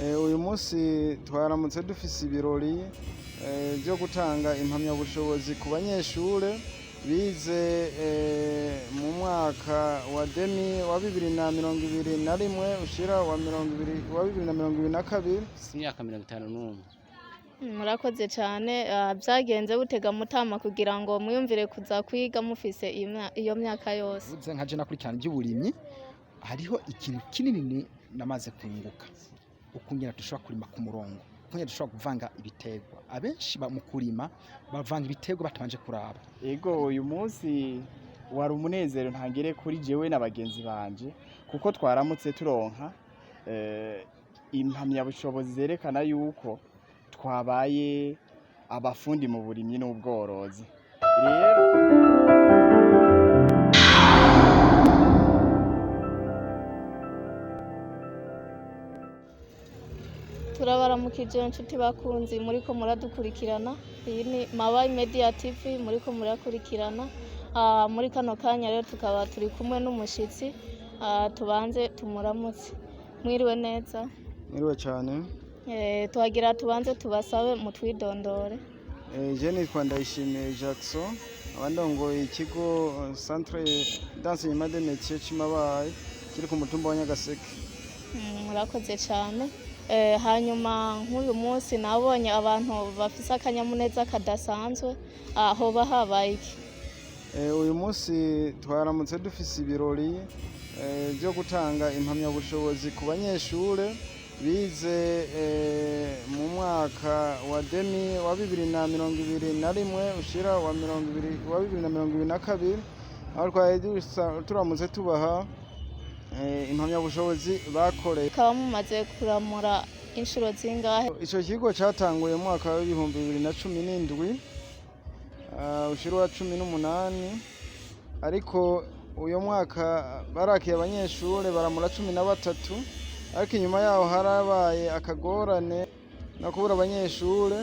Uyu munsi twaramutse dufise ibirori byo gutanga impamyabushobozi ku banyeshure bize mu mwaka wa 2021 ushira wa 2022. Imyaka 51. Murakoze cyane. Byagenze butega mutama kugira ngo mwiyumvire kuza kwiga mufise iyo myaka yose? Uze nkaje nakurikirana iby'uburimyi, hariho ikintu kinini namaze kunguka, ukungena dushobora kurima ku murongo, ukungena dushobora kuvanga ibiterwa. Abenshi mu kurima bavanga ibiterwa batabanje kuraba. Ego uyu munsi wari umunezero ntangere kuri jewe na bagenzi banje, kuko twaramutse turonka impamyabushobozi zerekana yuko twabaye abafundi mu burimyi n'ubworozi. Rero turabaramukije inshuti bakunzi muriko muradukurikirana. Iyi ni Mabayi Media TV muriko murakurikirana. Muri kano kanya rero tukaba turi kumwe n'umushitsi, tubanze tumuramutse. Mwiriwe neza? Mwiriwe cyane. Twagira tubanze tubasabe mutwidondore. Je nitwa Ndayishimiye Jackson, abandongoye ikigo Centre d'Enseignement des Métiers Mabayi kiri ku mutumba wa Nyagaseke. Murakoze cyane. Hanyuma nk'uyu munsi nabonye abantu bafise akanyamuneza kadasanzwe, hoba habaye iki? Uyu munsi twaramutse dufise ibirori byo gutanga impamyabushobozi ku banyeshure bize mu mwaka wa 2021 ushira wa 2022, aho twari turamutse tubaha impamyabushobozi bakoreye. Kaba mumaze kuramura inshuro zingahe? Ico kigo catanguye mu mwaka wa 2017 ushira wa 18, ariko uyo mwaka barakiye abanyeshure baramura 13, ariko inyuma yaho harabaye akagorane no kubura abanyeshure.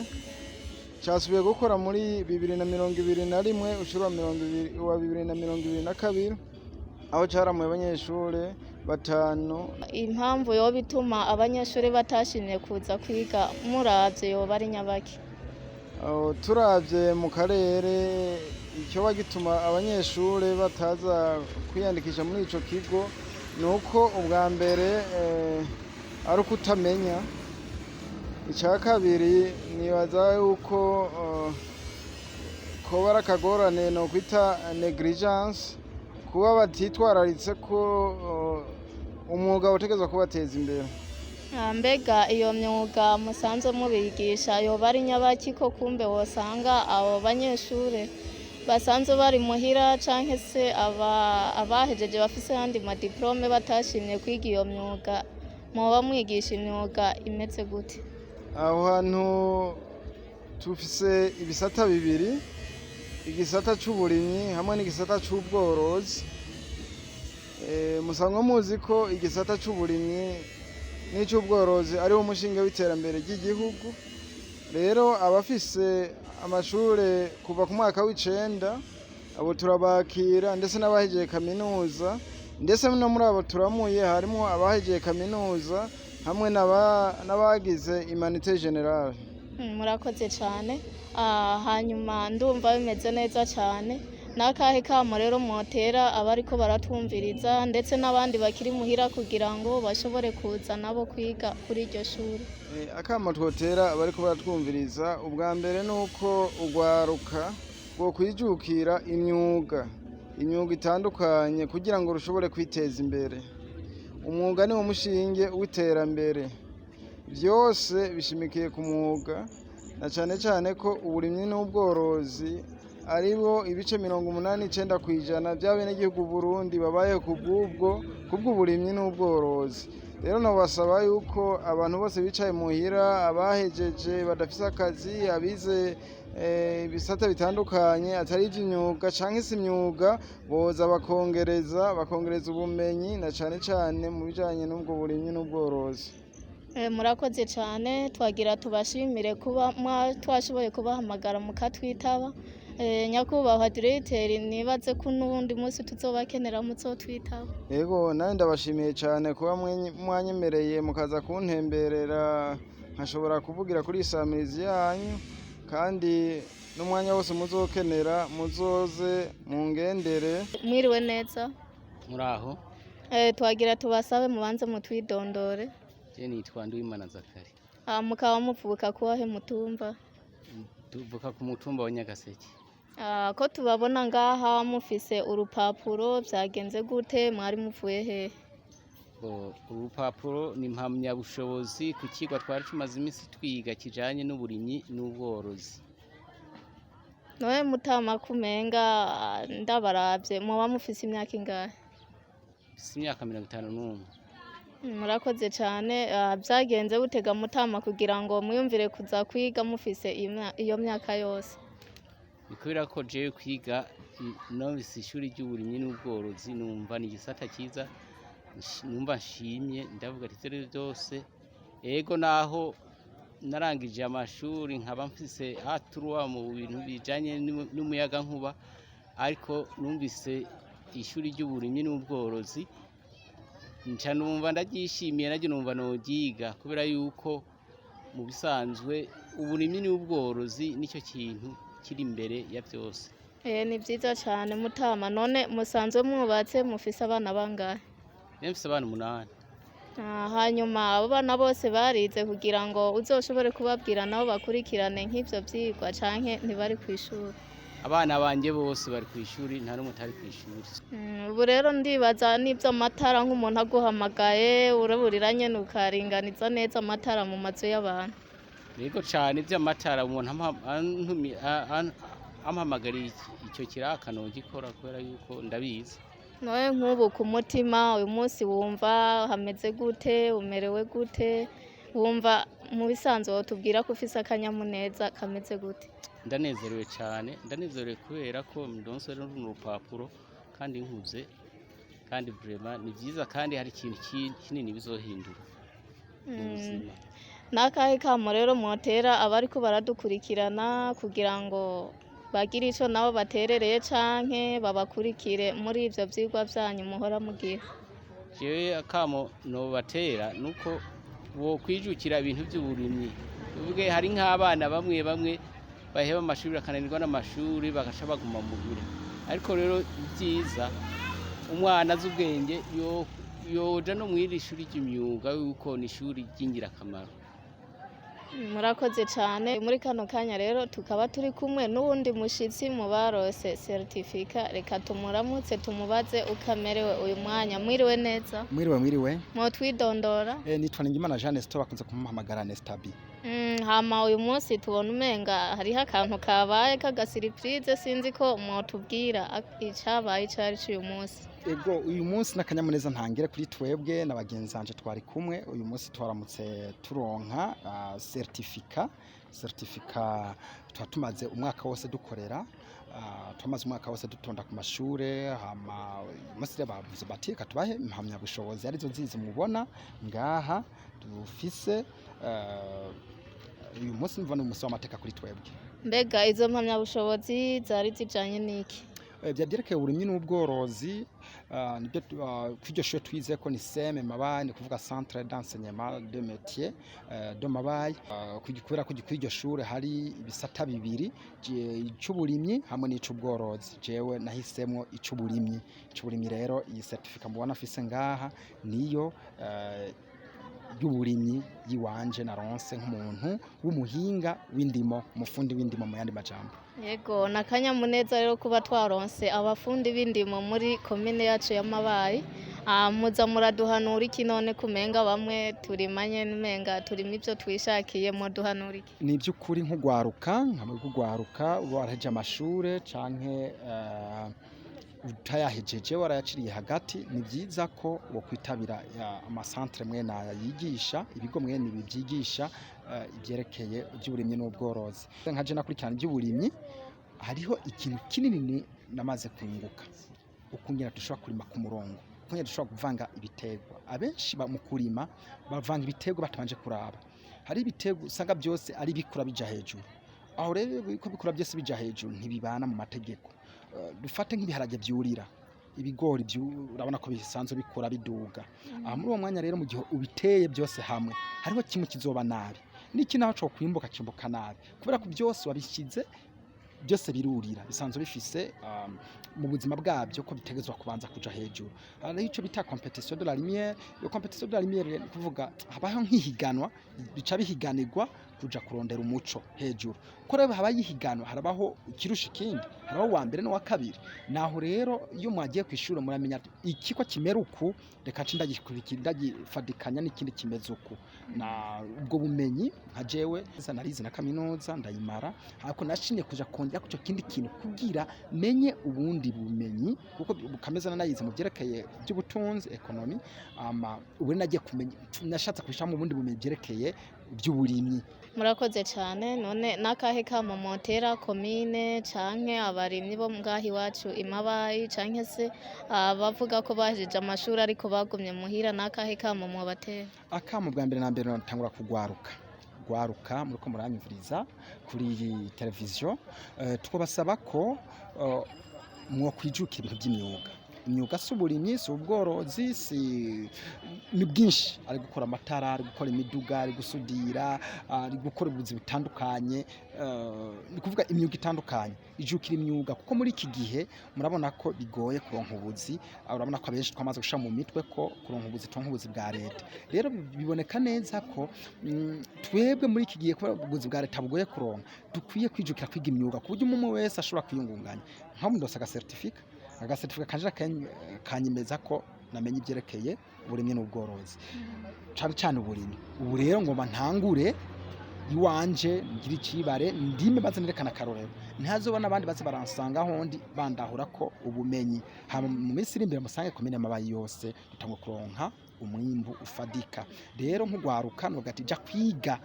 Casubiye gukora muri 2021 ushira wa 2022, aho caramuye abanyeshure 5. Impamvu yoba bituma abanyeshure batashimye kuza kwiga muravye yoba ari nyabaki? Turavye mu karere icyo bagituma abanyeshure bataza kwiyandikisha muri ico kigo nuko ubwa mbere ari ukutamenya. Icya kabiri nibaza yuko koba ari akagorane no kwita negligence, kuba batitwararitse ko umwuga utegerezwa kubateza imbere. Mbega iyo myuga musanzwe mubigisha yoba ari nyabaki ko kumbe wosanga abo banyeshure basanzwe bari muhira canke se abahejeje bafise yandi madiplome batashimye kwiga iyo myuga, muba mwigisha imyuga imeze gute? Aho hantu tufise ibisata bibiri, igisata c'uburimyi hamwe n'igisata c'ubworozi. Musanzwe muzi ko igisata c'uburimyi n'ic'ubworozi ari wo mushinge w'iterambere ry'igihugu. Rero abafise amashure kuva ku mwaka w'9 abo turabakira, ndetse n'abahejeje kaminuza, ndetse no muri abo turamuye harimo abahejeje kaminuza hamwe n'abagize humanité générale. Murakoze cyane. Hanyuma ndumva bimeze neza cyane. Nakahe kamo rero motera abariko baratumviriza ndetse n'abandi bakiri muhira kugira ngo bashobore kuza nabo kwiga kuri iryo shuri? Akamo twotera abariko baratwumviriza, ubwa mbere nuko ugwaruka bwo kwijukira imyuga itandukanye kugira ngo rushobore kwiteza imbere. Umwuga ni wo mushinge w'iterambere, byose bishimikiye ku mwuga, na cane cane ko uburimyi n'ubworozi aribo ibice 89% by'abenegihugu Burundi babaye kubw'uburimyi n'ubworozi. Rero nabasaba yuko abantu bose bicaye muhira, abahejeje badafise akazi, abize ibisata bitandukanye atari ivy'imyuga canke se imyuga, boza bakongereza ubumenyi, na cane cane mu bijanye n'ubwo burimyi n'ubworozi. Murakoze cyane. Twagira tubashimire kuba twashoboye kubahamagara mukatwitaba. Nyakubahwa diregiteri nibaze ko n'uwundi munsi tuzobakenera muzotwitaho. Yego nawe ndabashimiye cyane kuba mwanyemereye mukaza kuntemberera nkashobora kuvugira kuri isamirizi yanyu kandi n'umwanya wose muzokenera muzoze mungendere. Mwiriwe neza. Muraho. Twagira tubasabe mubanze mutwidondore. Je nitwa Ry'Imana Zakari. Mukaba muvuka kuwahe mutumba? Tuvuka ku mutumba wa Nyagaseke. Ko tubabona ngaha mufise urupapuro byagenze gute mwari muvuye hehe? Urupapuro ni impamyabushobozi ku kigwa twari tumaze iminsi twiga kijanye n'uburimyi n'ubworozi. Noye mutama kumenga ndabaravye muba mufise imyaka ingahe? Mfise imyaka 51. Murakoze cyane. Byagenze butega mutama kugira ngo mwiyumvire kuza kwiga mufise iyo myaka yose? Kubera ko je kwiga novise ishuri ry'uburimyi n'ubworozi numva ni igisata cyiza numva nshimye ndavuga ati tere byose ego naho narangije amashuri nkaba mfise haturuwa mu bintu bijanye n'umuyaga nkuba ariko numvise ishuri ry'uburimyi n'ubworozi nca numva ndaryishimiye naryo numva nogiga kubera yuko mu bisanzwe uburimyi n'ubworozi nicyo kintu kiri imbere ya byose. Ni byiza cyane mutama. None musanzwe mwubatse mufise abana bangahe? Mfise abana 8. Hanyuma abo bana bose barize kugira ngo uzoshobore kubabwira nabo bakurikirane nk'ivyo vyigwa canke ntibari kw'ishuri? Abana banje bose bari kw'ishuri nta n'umwe atari kw'ishuri. Ubu rero ndibaza n'ivyo amatara nk'umuntu aguhamagaye uraburira nyene ukaringaniza neza amatara mu mazu y'abantu. Yego cyane ivy'amatara umuntu ampamagariye icyo kiraka nogikora kubera yuko ndabizi. Noye nk'ubu ku mutima uyu munsi wumva hameze gute? Umerewe gute? Wumva mu bisanzwe wotubwira ko ufise akanyamuneza kameze gute? Ndanezerewe cyane, ndanezerewe kubera ko ndonse n'urupapuro kandi nkuze kandi vraiment ni byiza kandi hari ikintu kinini bizohindura mu buzima. Nakahe kamo rero motera abariko baradukurikirana kugira ngo bagire ico nabo baterereye canke babakurikire muri ivyo vyigwa vyanyu muhora mugira? Jewe akamo no batera nuko wo kwijukira ibintu by'uburimyi. Uvuge hari nk'abana bamwe baheba amashuri bakananirwa n'amashuri bagaca baguma mu biro. Ariko rero byiza umwana azubwenge yoja no mwiri ishuri ry'imyuga yuko ni ishuri ry'ingirakamaro. Murakoze cyane. Muri kano kanya rero tukaba turi kumwe n'uwundi mushitsi mu barose certificat. Reka tumuramutse tumubaze ukamerewe uyu mwanya. Mwiriwe neza. Mwiriwe. Mwotwidondora? Nitwa Ningimana Jeanne Sto bakunze kumuhamagara Nestabi. Hama uyu munsi tubona umenga hariho akantu kabaye kagasiripurize sinzi ko mwotubwira icabaye icari cy'uyu munsi. Ego uyu munsi n'akanyamuneza ntangire kuri twebwe n'abagenzi banje twari kumwe. Uyu munsi twaramutse turonka certificat twatumaze umwaka wose dukorera. Twamaze umwaka wose dutonda ku mashure hama umunsi bavuze bati reka tubahe impamyabushobozi arizo nzizi mubona ngaha dufise. Uyu munsi mva n'umunsi w'amateka kuri twebwe. Mbega izo mpamyabushobozi zari zijanye n'iki? Byerekeye uburimyi n'ubworozi nibyo kw'iryo shure twize ko ni seme Mabayi ni kuvuga centre d'enseignement de métier de Mabayi. Kubera ko kw'iryo shure hari ibisata bibiri icy'uburimyi hamwe n'ic'ubworozi. Jewe nahisemwo ic'uburimyi. Ic'uburimyi rero iyi certificat mubona afise ngaha niyo y'uburimyi yiwanje naronse nk'umuntu w'umuhinga w'indimo, umufundi w'indimo mu yandi majambo. Yego nakanyamuneza rero kuba twaronse abafundi b'indimo muri komine yacu ya Mabayi. Muza muraduhanura iki none kumenga bamwe turimanye n'umenga turimo ivyo twishakiye muduhanura iki? Ni by'ukuri nk'ugwaruka waraheje amashure canke utayahejeje warayaciriye hagati. Ni byiza ko wo kwitabira amasantre mwene yigisha ibigo mwene ibi byigisha ibyerekeye iby'uburimyi n'ubworozi. Nkaje nakurikirana iby'uburimyi hariho ikintu kinini namaze kunguka ukungena dushobora kurima ku murongo, ukungena dushobora kuvanga ibitegwa. Abenshi mu kurima bavanga ibitegwa batabanje kuraba. Hari ibitegwa usanga byose ari bikura bija hejuru aho rero ko bikura byose bija hejuru ntibibana mu mategeko. Dufate nk'ibiharage byurira ibigori urabona ko bisanzwe bikura biduga. Muri uwo mwanya rero mu gihe ubiteye byose hamwe hariho kimwe kizoba nabi n'iki naho cyo kwimbuka kimbuka nabi kubera ko byose wabishize byose birurira bisanzwe bifise mu buzima bwabyo ko bitegezwa kubanza kuja hejuru. Hari ico bita competition de la lumière. Iyo competition de la lumière kuvuga habaho nk'ihiganwa bica bihiganirwa kuja kurondera umuco hejuru. Ko rero habaye ihiganwa harabaho ikirusha ikindi, harabaho wa mbere no wa kabiri. Naho rero iyo mwagiye kwishura muramenya iki ko kimera uku reka cindagikurikira ndagifadikanya n'ikindi kimeze uku. Na ubwo bumenyi nka jewe narize na kaminuza ndayimara hako nashimye kuja kongera kuco kindi kintu kugira menye ubundi bumenyi kuko bukameza nayize mu byerekeye by'ubutunzi economy ubu nagiye kumenya nashatse kwisha mu bundi bumenyi byerekeye by'uburimyi. Murakoze cyane. None nakahe kama motera komine canke abarimyi bo ngahi iwacu Mabayi canke se bavuga ko bahejeje amashuri ariko bagumye muhira nakahe kama mu batera? Akamo bwa mbere na mbere natangura kugwaruka muriko muranyumviriza kuri iyi televiziyo twabasaba ko mwo kwijukira ibintu by'imyuga. Imyuga s'uburimyi s'ubworozi ni bwinshi, ari gukora amatara, ari gukora imiduga, ari gusudira, ari gukora ubuzi butandukanye, ni kuvuga imyuga itandukanye. Ijukira imyuga kuko muri iki gihe murabona ko bigoye kuronka ubuzi, urabona ko abenshi twamaze gusha mu mitwe ko kuronka ubuzi tonka ubuzi bwa leta. Rero biboneka neza ko twebwe muri iki gihe ko ubuzi bwa leta bugoye kuronka, dukwiye kwijukira kwiga imyuga ku buryo umuntu wese ashobora kwiyungunganya. Nka mundosa aga certificate kanje kanyemeza ko namenye ibyerekeye uburimyi n'ubworozi cyane cyane uburimyi. Ubu rero ngomba ntangure iwanje ngira icibare ndime baze nerekana karorero ntazobona abandi baze baransanga hondi bandahura ko ubumenyi mu minsi iri imbere musange komine Mabayi yose dutangwa kuronka umwimbu ufadika. Rero nk'ugwaruka nogati ja kwiga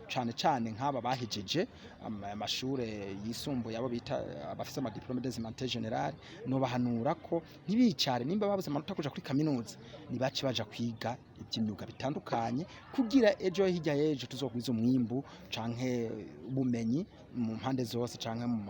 cyane nk'aba bahejeje amashure yisumbuye abo bita abafise ama diplôme des élémentaires général no bahanura ko ntibicare nimba babuze amanota kuja kuri kaminuza nibaci baja kwiga iby'imyuga bitandukanye kugira ejo hirya yejo tuzokwiza umwimbu canke ubumenyi mu mpande zose canke mu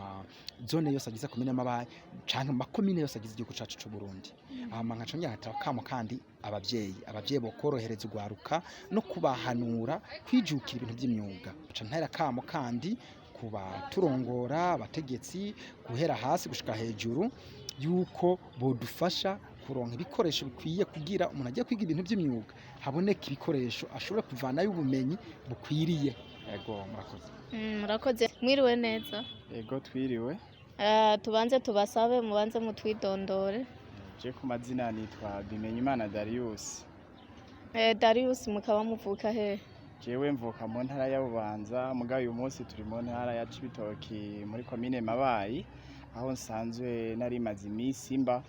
zone yose agize komine Mabayi canke mu makomine yose agize igihugu cacu c'u Burundi. Nkaco nyahata kamo kandi abavyeyi bokorohereza ugwaruka no kubahanura kwijukira ibintu by'imyuga. Ntera kamo kandi kuba turongora abategetsi guhera hasi gushika hejuru yuko bodufasha kuronka ibikoresho bikwiye kugira umuntu agiye kwiga ibintu by'imyuga haboneka ibikoresho ashobora kuvana y'ubumenyi bukwiriye. Yego murakoze. Murakoze. Mwiriwe neza. Yego twiriwe. Tubanze tubasabe mubanze mutwidondore. Je ku mazina nitwa Bimenyimana Darius. Darius mukaba muvuka he? Jewe mvuka mu ntara ya Bubanza mugabe uyu munsi turi mu ntara ya Cibitoki muri komine Mabayi aho nsanzwe nari maze imisi mba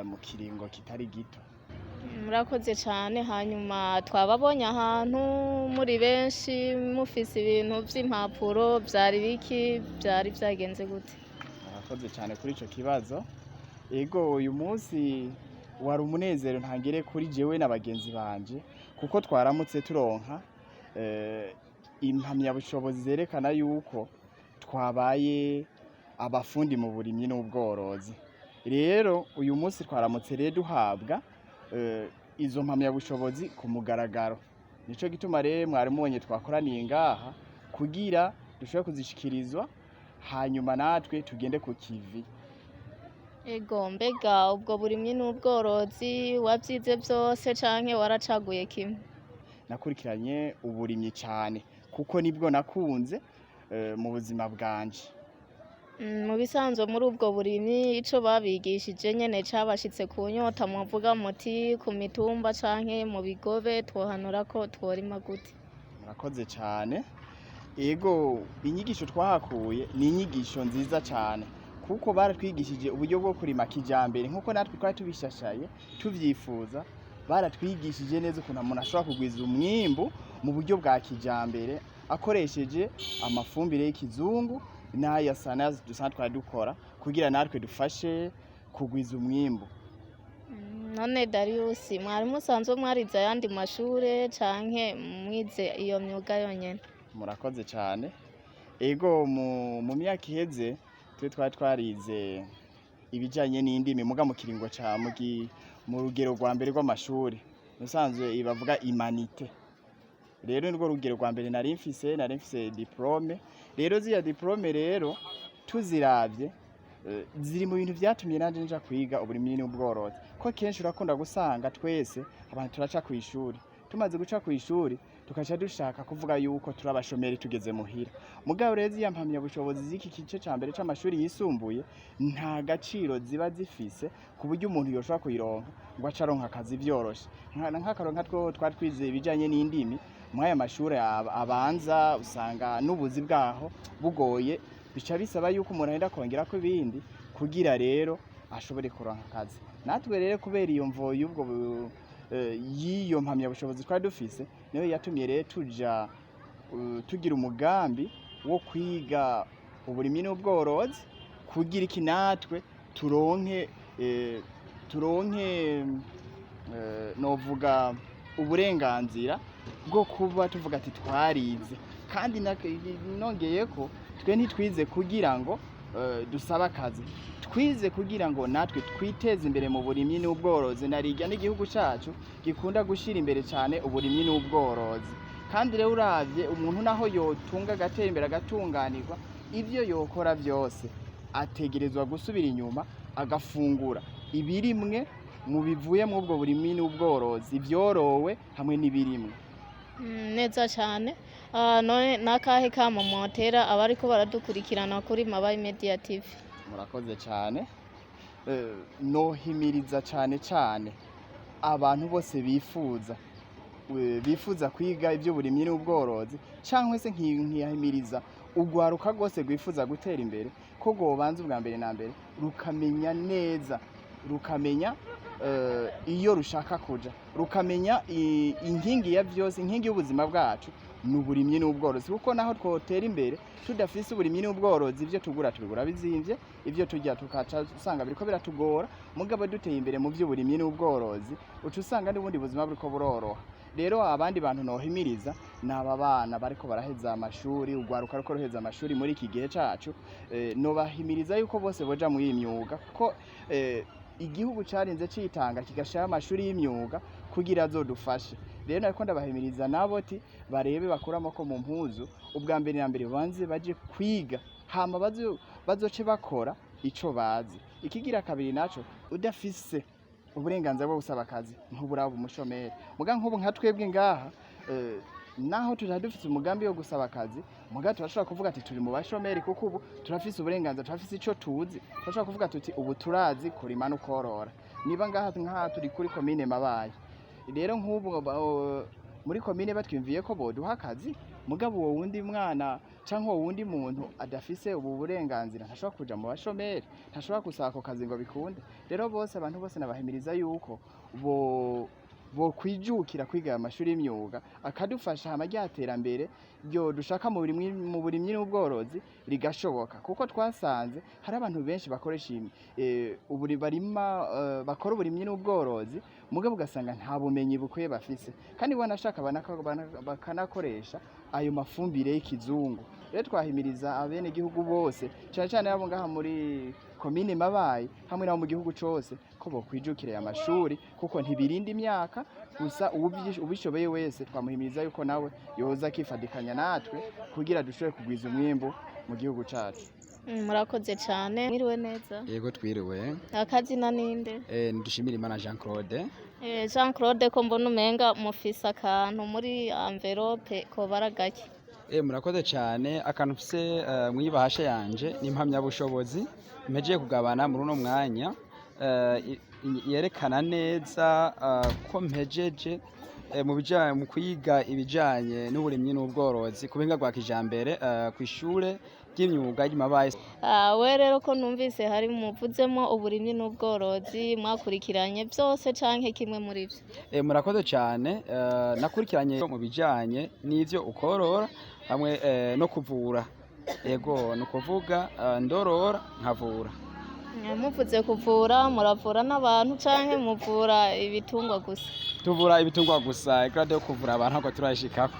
mu kiringo kitari gito. Murakoze cyane. Hanyuma twababonye ahantu muri benshi mufise ibintu by'impapuro byari biki byari byagenze gute? Murakoze cyane kuri ico kibazo. Ego uyu munsi wari umunezero ntangire kuri jewe na bagenzi banje kuko twaramutse turonka impamyabushobozi zerekana yuko twabaye abafundi mu burimyi n'ubworozi. Rero uyu munsi twaramutse rero duhabwa izo mpamyabushobozi ku mugaragaro. Nico gituma rero mwari mubonye twakoraniye ngaha kugira dushobore kuzishikirizwa hanyuma natwe tugende ku kivi. Ego mbega ubwo burimyi n'ubworozi wabyize byose canke waracaguye kimwe? Nakurikiranye uburimyi cyane kuko nibwo nakunze mu buzima bwanje. Mu bisanzwe muri ubwo burimyi ico babigishije nyene cabashitse ku nyota muvuga muti ku mitumba canke mu bigobe twohanura ko tworima gute? Murakoze cyane. Ego inyigisho twahakuye ni inyigisho nziza cyane kuko baratwigishije uburyo bwo kurima kijambere nkuko natwe twari tubishashaye tuvyifuza. Baratwigishije neza ukuntu umuntu ashobora kugwiza umwimbu mu buryo bwa kijambere akoresheje amafumbire y'ikizungu n'aya sana dusanzwe twari dukora kugira natwe dufashe kugwiza umwimbu. None Darius mwari musanzwe mwarize ayandi mashure canke mwize iyo myuga yonyene? Murakoze cyane. ego mu myaka iheze twari twarize ibijanye n'indimi muga mu kiringo ca mu rugero rwa mbere rw'amashuri musanzwe bavuga humanité. Rero nirwo rugero rwa mbere nari mfise diplome. Rero ziya diplome rero tuziravye ziri mu bintu vyatumye nanje nja kwiga uburimyi n'ubworozi, ko kenshi urakunda gusanga twese abantu turaca kw'ishuri, tumaze guca kw'ishuri tukaca dushaka kuvuga yuko turi abashomeri tugeze muhira. Mugabo rero ziya mpamyabushobozi z'iki gice ca mbere c'amashuri yisumbuye nta gaciro ziba zifise ku buryo umuntu yoshobora kuyironka ngo ace aronka akazi vyoroshe. Nk'akaronka twari twize ibijanye n'indimi mw'aya mashuri abanza usanga n'ubuzi bwaho bugoye, bica bisaba yuko umuntu agenda kongerako ibindi kugira rero ashobore kuronka akazi. Natwe rero kubera iyo mvo y'ubwo y'iyo mpamyabushobozi twari dufise niyo yatumye rero tugira umugambi wo kwiga uburimyi n'ubworozi kugira iki natwe turonke novuga uburenganzira bwo kuba tuvuga ati twarize. Kandi nongeye ko twe ntitwize kugira ngo dusaba akazi, twize kugira ngo natwe twiteze imbere mu burimyi n'ubworozi. Narirya n'igihugu cacu gikunda gushira imbere cyane uburimyi n'ubworozi. Kandi rero uravye umuntu naho yotunga agatera imbere agatunganirwa, ivyo yokora vyose ategerezwa gusubira inyuma agafungura ibirimwe mu bivuye mu ubwo burimyi n'ubworozi, ivyorowe hamwe n'ibirimwe. Neza cyane. None nakahe kamo motera abariko baradukurikirana kuri Mabayi Media TV? Murakoze cyane. Nohimiriza cyane abantu bose bifuza kwiga iby'uburimyi n'ubworozi, cyangwa se nkiyahimiriza ugwaruka rwose rwifuza gutera imbere ko gobanza ubwa mbere na mbere rukamenya neza, rukamenya iyo rushaka kuja, rukamenya inkingi ya vyose, inkingi y'ubuzima bwacu n'uburimyi n'ubworozi. Kuko naho twotera imbere tudafise uburimyi n'ubworozi, ivyo tugura bizimvye, ivyo turya tukaca usanga biriko biratugora. Mugabo duteye imbere mu vy'uburimyi n'ubworozi uca usanga n'ubundi buzima buriko buroroha. Rero abandi bantu nohimiriza n'aba bana bariko baraheza amashuri, ugwaruka ruko ruheza amashuri muri iki gihe cacu, nobahimiriza yuko bose boja mu y'imyuga, kuko igihugu carinze citanga kigashira amashuri y'imyuga kugira azodufashe. Rero nariko ndabahimiriza nabo ati barebe bakura amako mu mpuzu, ubwa mbere na mbere banze baje kwiga, hama bazoce bakora ico bazi. Ikigira kabiri naco, udafise uburenganzira bwo gusaba akazi ntuburaba umushomeri. Muga nk'ubu nka twebwe ngaha naho dufise umugambi wo gusaba akazi, muga turashobora kuvuga ati turi mu bashomeri kuko ubu turafise uburenganzira, turafise ico tuzi, turashobora kuvuga tuti ubu turazi kurima no korora. Niba ngaha turi kuri komine Mabayi, rero nk'ubu muri komine batwimviye ko boduha akazi, mugabo uwo wundi mwana canke uwo wundi muntu adafise ubu burenganzira ntashobora kuja mu bashomeri, ntashobora gusaba ako kazi ngo bikunde. Rero abantu bose nabahimiriza yuko bo kwijukira kwiga amashuri y'imyuga akadufasha hama ry'iterambere ryo dushaka mu burimyi n'ubworozi rigashoboka. Kuko twasanze hari abantu benshi bakoresha bakora uburimyi n'ubworozi, mugabo ugasanga nta bumenyi bukwiye bafise, kandi banashaka bakanakoresha ayo mafumbire y'ikizungu. Rero twahimiriza abene gihugu bose cyane abo ngaha muri komine Mabayi hamwe n'abo mu gihugu cose ko bokwijukira aya mashuri, kuko ntibirinda imyaka gusa. Ubishoboye wese twamuhimiriza yuko nawe yoza akifadikanya natwe kugira dushobore kugwiza umwimbu mu gihugu cacu. Murakoze cyane. Mwiriwe neza? Yego twiriwe. Akazina ninde? Ndushimira Imana Jean Claude. Jean Claude, ko mbona umenga mufise akantu muri envelope ko baragake. Murakoze cyane. Akantu mfise mwibahasha yanje ni impamyabushobozi mpejeje kugabana muri uno mwanya, yerekana neza ko mpejeje mu kwiga ibijanye n'uburimyi n'ubworozi ku buhinga bwa kijambere ku ishure ry'imyuga ry'Imabayi. We rero ko numvise hari muvuzemo uburimyi n'ubworozi, mwakurikiranye byose canke kimwe muri byo? Murakoze cyane. Nakurikiranye mu bijanye n'ivyo ukorora hamwe no kuvura. Yego ni ukuvuga ndorora nkavura. Muvuze kuvura, muravura n'abantu canke muvura ibitungwa gusa? Tuvura ibitungwa gusa, grade yo kuvura abantu ntabwo turashikako.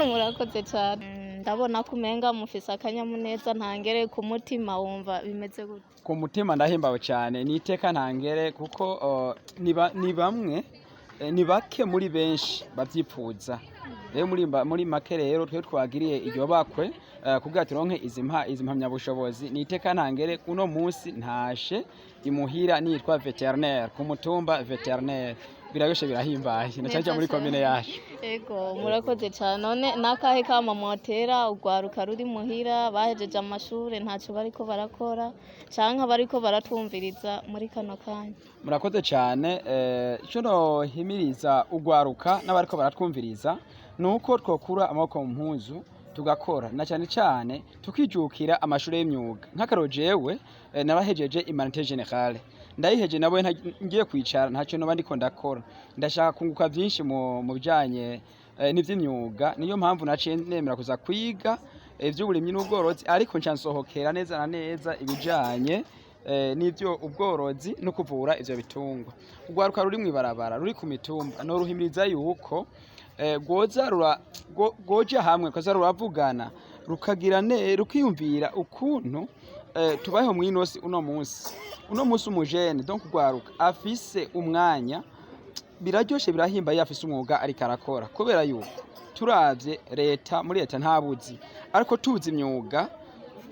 Murakoze cyane. ndabona ko umenga mufise akanyamuneza ntangere ku mutima, wumva bimeze gute? Ku mutima ndahimbawe cyane, ni iteka ntangere kuko ni bamwe ni bake muri benshi bavyipfuza. Rero muri make rero twe twagiriye iryo bakwe kugira turonke izi mpamyabushobozi, ni iteka ntangere. Uno munsi ntashe imuhira nitwa veterinaire ku mutumba veterinaire, birabeshe birahimbaye nacaje muri komine yacu. Ego murakoze cyane. None nakahe kama motera ugwaruka ruri muhira bahejeje amashure ntaco bariko barakora canke bariko baratumviriza muri kano kanya? Murakoze cyane. Ico nohimiriza ugwaruka n'abariko baratwumviriza nuko twokura amaboko mu mpuzu tugakora, na cyane cyane tukijukira amashure y'imyuga. Nk'akaro jewe narahejeje humanité générale, ndayiheje nabo ngiye kwicara ntacyo no bandiko ndakora, ndashaka kunguka byinshi mu bijanye n'ivy'imyuga. Niyo mpamvu naciye nemera kuza kwiga ivy'uburimyi n'ubworozi, ariko ncansohokera neza na neza ibijanye n'ivyo ubworozi no kuvura ivyo bitungwa. Ugwaruka ruri mwibarabara ruri ku mitumba no ruhimiriza yuko goja hamwe kaza ruravugana rukagira rukiyumvira ukuntu tubayeho mwinosi uno munsi umujene donc ugwaruka afise umwanya, biraryoshe birahimba yafise umwuga ariko arakora, kubera yuko turavye muri leta ntabuzi, ariko tuzi imyuga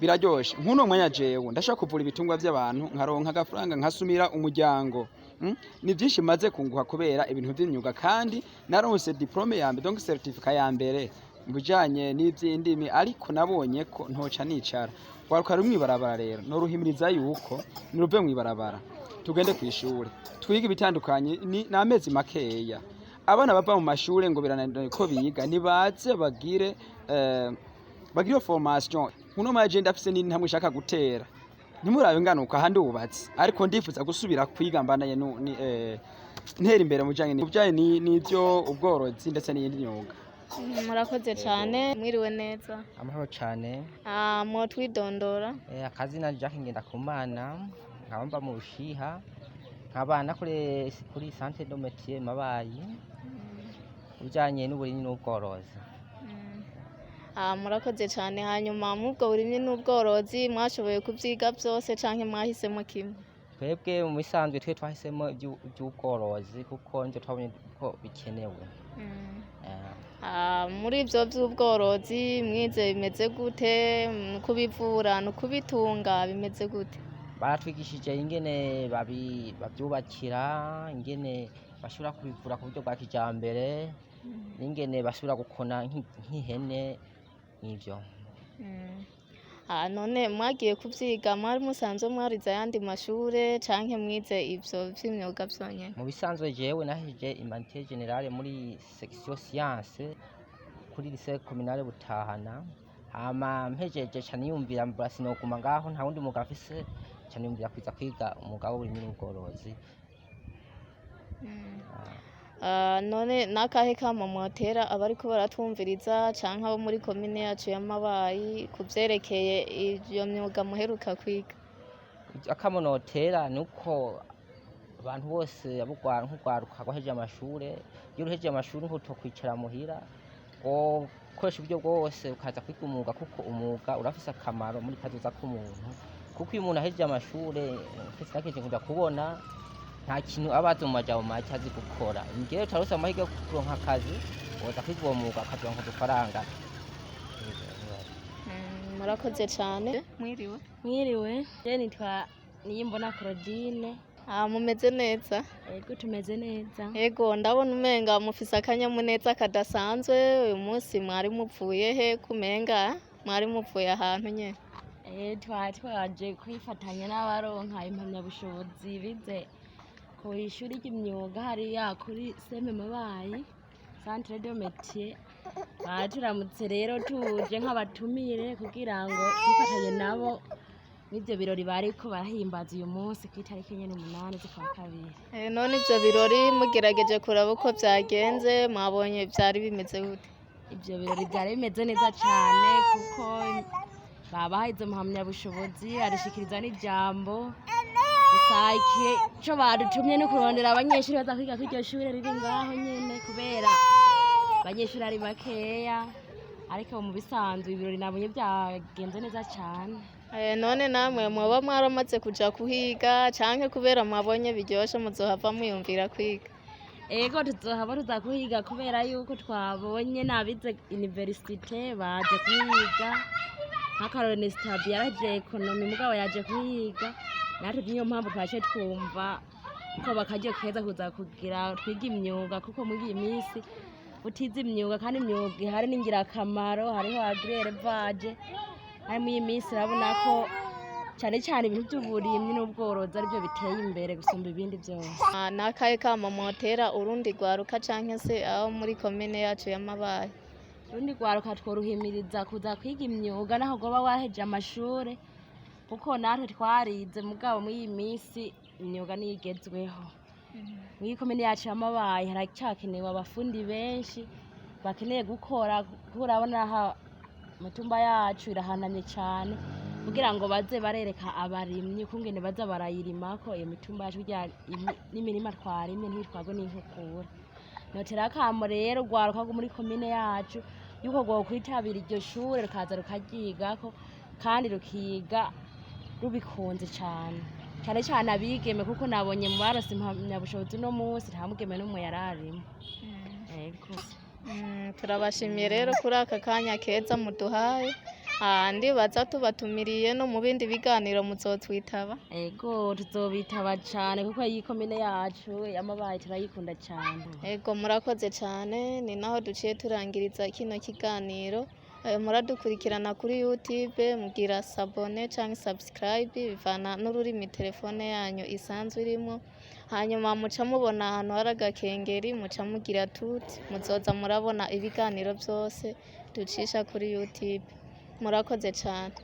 biraryoshe. Nk'uno mwanya jewe ndashaka kuvura ibitungwa by'abantu nkaronka agafaranga nkasumira umuryango. Ni byinshi maze kunguka kubera ibintu by'imyuga, kandi naronse diplome ya mbere donc certificat ya mbere mu bijanye n'ivy'indimi, ariko nabonye ko ntoca nicara. Gwaruka rumwe ibarabara rero no ruhimiriza yuko niruve mwibarabara tugende kw'ishure twiga ibitandukanye, n'amezi makeya. Abana bava mu mashure ngo birananira ko biga, nibaze bagire formation. Nkuno maje ndafise n'intamwe shaka gutera, nimurabe nganuka handi ubatse, ariko ndifuza gusubira kwiga mbanaye ntera imbere mu bijanye n'ivyo ubworozi ndetse n'iyindi myuga. Murakoze cyane. Mwiriwe neza? Amahoro cyane. Mwotwidondora? Akazina Jacques Ngendakumana, nkaba mba mu Bushiha, nkabana kuri centre de métier Mabayi, bijanye n'uburimyi n'ubworozi. Murakoze cyane. Hanyuma mubwo burimyi n'ubworozi mwashoboye kuvyiga byose canke mwahisemo kimwe? Twebwe mu bisanzwe twe twahisemo iby'ubworozi kuko nje twabonye ko bikenewe. Muri ibyo by'ubworozi mwize bimeze gute? Kubivura no kubitunga bimeze gute? Baratwigishije ingene babyubakira, ingene bashobora kubivura ku buryo bwa kijambere, ingene bashobora gukona nk'ihene n'ivyo. None mwagiye kuvyiga mwari musanzwe mwarize ayandi mashure canke mwize ivyo vy'imyuga vyonyene? Mu bisanzwe jewe nahejeje humanité générale muri section science kuri lycée communale Butahana, hama mpejeje cane yumvira mbura sinoguma ngaho nta wundi mwuga afise, cane yumvira kwiza kwiga umwuga w'uburimyi n'ubworozi. None nakahe kama motera abariko baratwumviriza canke abo muri komine yacu ya Mabayi kuvyerekeye iyo myuga muheruka kwiga? Akamo notera nuko abantu bose nk'ugwaruka rwahejeje amashure, iyo uhejeje amashure ntutokwicara muhira, ukoresha uburyo bwose ukaza kwiga umwuga, kuko umwuga urafise akamaro muri kazoza k'umuntu. Kuko iyo umuntu ahejeje amashure nakeje kuja kubona nta kintu abaza mu majambo make azi gukora. Ngewe tarose amahirwe yo kuronka akazi, woza kwiga uwo mwuga akaronka udufaranga. Murakoze cyane. Mwiriwe? Mwiriwe. Je nitwa Niyimbona Claudine. Mumeze neza? Ego tumeze neza. Ego ndabona umenga mufise akanyamuneza kadasanzwe. Uyu munsi mwari mupfuye he kumenga mwari mupfuye ahantu nyene? Twaje kwifatanya n'abaronka impamyabushobozi bize ku ishuri ry'imyuga hariya kuri seme Mabayi centre de métier. Turamutse rero tuje nk'abatumire kugira ngo twifatanye nabo n'ivyo birori bariko barahimbaza uyu munsi ku itariki 8 z'ukwa kabiri. None ivyo birori mugerageje kuraba uko vyagenze, mwabonye vyari bimeze gute? Ivyo birori vyari bimeze neza cane kuko babahaye izo mpamyabushobozi, arishikiriza n'ijambo isake co badutumye no kurondera abanyeshuri baza kwiga kw'iryo shure riri ngaho nyene, kubera abanyeshuri ari bakeya, ariko mu bisanzwe ibirori nabonye byagenze neza cyane. None namwe muba mwaramaze kuja kuhiga canke kubera mwabonye biryoshe muzohava mwiyumvira kwiga? Ego tuzohava tuza kuhiga kubera yuko twabonye n'abize universite baje kuhiga, nk'akarorero Nesitabi yaraje ekonomi mugabo yaje kuhiga, natwe niyo mpamvu twaciye twumva ko bakagiye keza kuza kugira twiga imyuga, kuko muri iyi minsi utize imyuga kandi imyuga ihari ni ingirakamaro, hariho agrelevage, ari muri iyi minsi urabona ko cyane cyane ibintu by'uburimyi n'ubworozi aribyo biteye imbere gusumba ibindi byose. Nakahe kamo motera urundi rwaruka canke se aho muri komine yacu ya Mabayi? Urundi rwaruka tworuhimiriza kuza kwiga imyuga naho goba waheje amashure, kuko natwe twarize mugabo muri iyi minsi imyuga niyo igezweho. Muri komine yacu ya Mabayi haracyakenewe abafundi benshi bakeneye gukora, kuko urabona aha mitumba yacu irahanamye cyane, kugira ngo baze barereka abarimyi ukungene baza barayirimako iyo mitumba yacu n'imirima twarimye ntitwagwe n'inkukura. Notera akamo rero urwaruka rwo muri komine yacu yuko rwokwitabira iryo shure rukaza rukaryigako kandi rukiga rubikunze cyane, cyane cyane abigeme, kuko nabonye mu barose impamyabushobozi uno munsi nta mugeme n'umwe yararimo. Turabashimiye rero kuri aka kanya keza muduhaye, ndibaza tubatumiriye no mu bindi biganiro muzotwitaba. Ego tuzobitaba cyane kuko iyi komine yacu ya Mabayi turayikunda cyane. Ego murakoze cyane, ni naho duciye turangiriza kino kiganiro. Muradukurikirana kuri YouTube, mugira sabone canke subscribe bivana n'ururimi telefone yanyu isanzwe irimo, hanyuma muca mubona ahantu hari agakengeri muca mugira tuti, muzoza murabona ibiganiro byose ducisha kuri YouTube. Murakoze cyane.